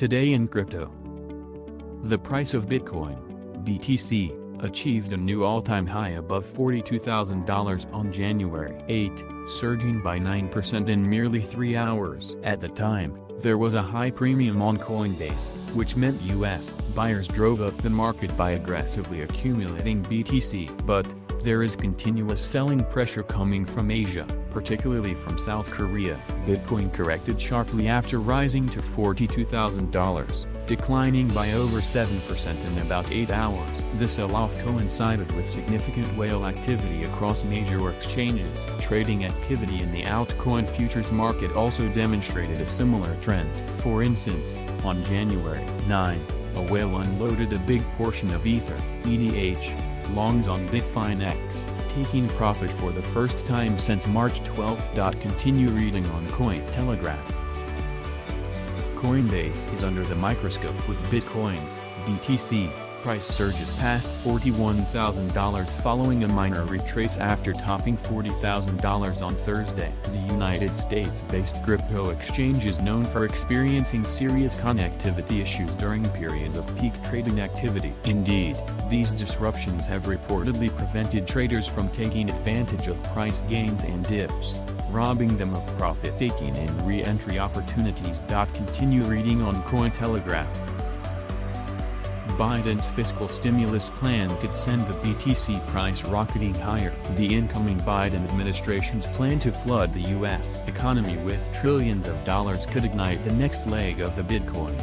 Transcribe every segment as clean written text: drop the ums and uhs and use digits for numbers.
Today in crypto. The price of Bitcoin, BTC, achieved a new all-time high above $42,000 on January 8, surging by 9% in merely 3 hours. At the time, there was a high premium on Coinbase, which meant U.S. buyers drove up the market by aggressively accumulating BTC. But there is continuous selling pressure coming from Asia, particularly from South Korea. Bitcoin corrected sharply after rising to $42,000, declining by over 7% in about 8 hours. The sell-off coincided with significant whale activity across major exchanges. Trading activity in the altcoin futures market also demonstrated a similar trend. For instance, on January 9, a whale unloaded a big portion of Ether, ETH, longs on Bitfinex, taking profit for the first time since March 12. Continue reading on Cointelegraph. Coinbase is under the microscope with Bitcoin's BTC price surges past $41,000 following a minor retrace after topping $40,000 on Thursday. The United States-based crypto exchange is known for experiencing serious connectivity issues during periods of peak trading activity. Indeed, these disruptions have reportedly prevented traders from taking advantage of price gains and dips, robbing them of profit-taking and re-entry opportunities. Continue reading on Cointelegraph. Biden's fiscal stimulus plan could send the BTC price rocketing higher. The incoming Biden administration's plan to flood the U.S. economy with trillions of dollars could ignite the next leg of the Bitcoin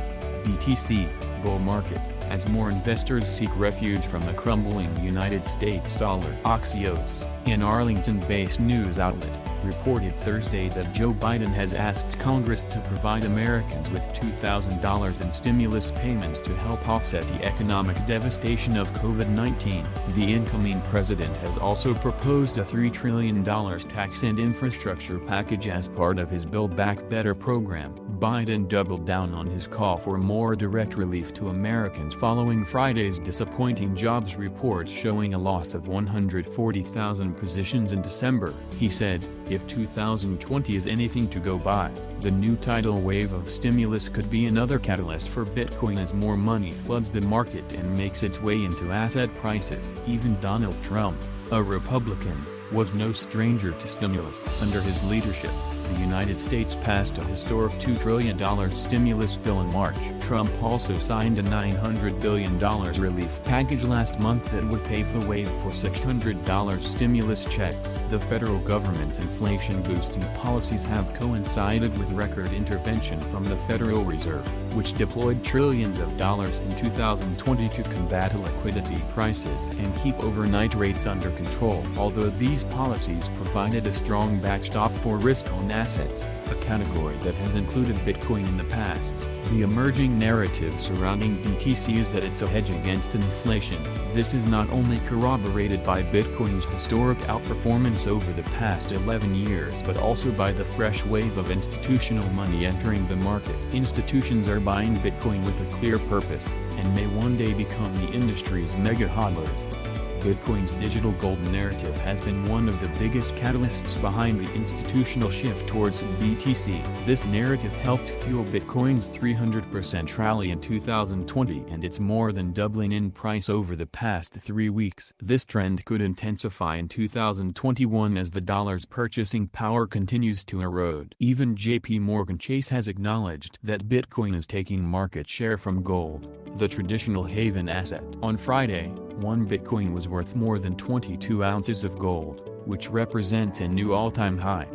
BTC bull market, as more investors seek refuge from the crumbling United States dollar. Axios, an Arlington-based news outlet, reported Thursday that Joe Biden has asked Congress to provide Americans with $2,000 in stimulus payments to help offset the economic devastation of COVID-19. The incoming president has also proposed a $3 trillion tax and infrastructure package as part of his Build Back Better program. Biden doubled down on his call for more direct relief to Americans following Friday's disappointing jobs report showing a loss of 140,000 positions in December. He said, "If 2020 is anything to go by, the new tidal wave of stimulus could be another catalyst for Bitcoin as more money floods the market and makes its way into asset prices." Even Donald Trump, a Republican, was no stranger to stimulus. Under his leadership, the United States passed a historic $2 trillion stimulus bill in March. Trump also signed a $900 billion relief package last month that would pave the way for $600 stimulus checks. The federal government's inflation-boosting policies have coincided with record intervention from the Federal Reserve, which deployed trillions of dollars in 2020 to combat a liquidity crisis and keep overnight rates under control. Although these policies provided a strong backstop for risk-on assets, a category that has included Bitcoin in the past, the emerging narrative surrounding BTC is that it's a hedge against inflation. This is not only corroborated by Bitcoin's historic outperformance over the past 11 years but also by the fresh wave of institutional money entering the market. Institutions are buying Bitcoin with a clear purpose, and may one day become the industry's mega hodlers. Bitcoin's digital gold narrative has been one of the biggest catalysts behind the institutional shift towards BTC. This narrative helped fuel Bitcoin's 300% rally in 2020 and its more than doubling in price over the past 3 weeks. This trend could intensify in 2021 as the dollar's purchasing power continues to erode. Even JP Morgan Chase has acknowledged that Bitcoin is taking market share from gold, the traditional haven asset. On Friday, 1 Bitcoin was worth more than 22 ounces of gold, which represents a new all-time high.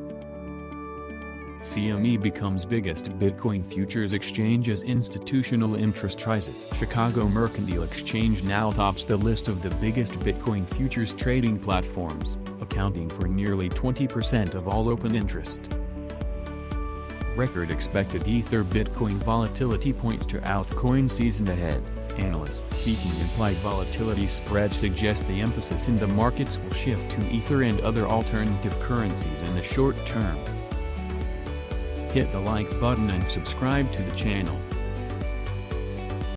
CME becomes biggest Bitcoin futures exchange as institutional interest rises. Chicago Mercantile Exchange now tops the list of the biggest Bitcoin futures trading platforms, accounting for nearly 20% of all open interest. Record expected Ether-Bitcoin volatility points to Altcoin Season Ahead. Analyst speaking implied volatility spread suggests the emphasis in the markets will shift to Ether and other alternative currencies in the short term. Hit the like button and subscribe to the channel.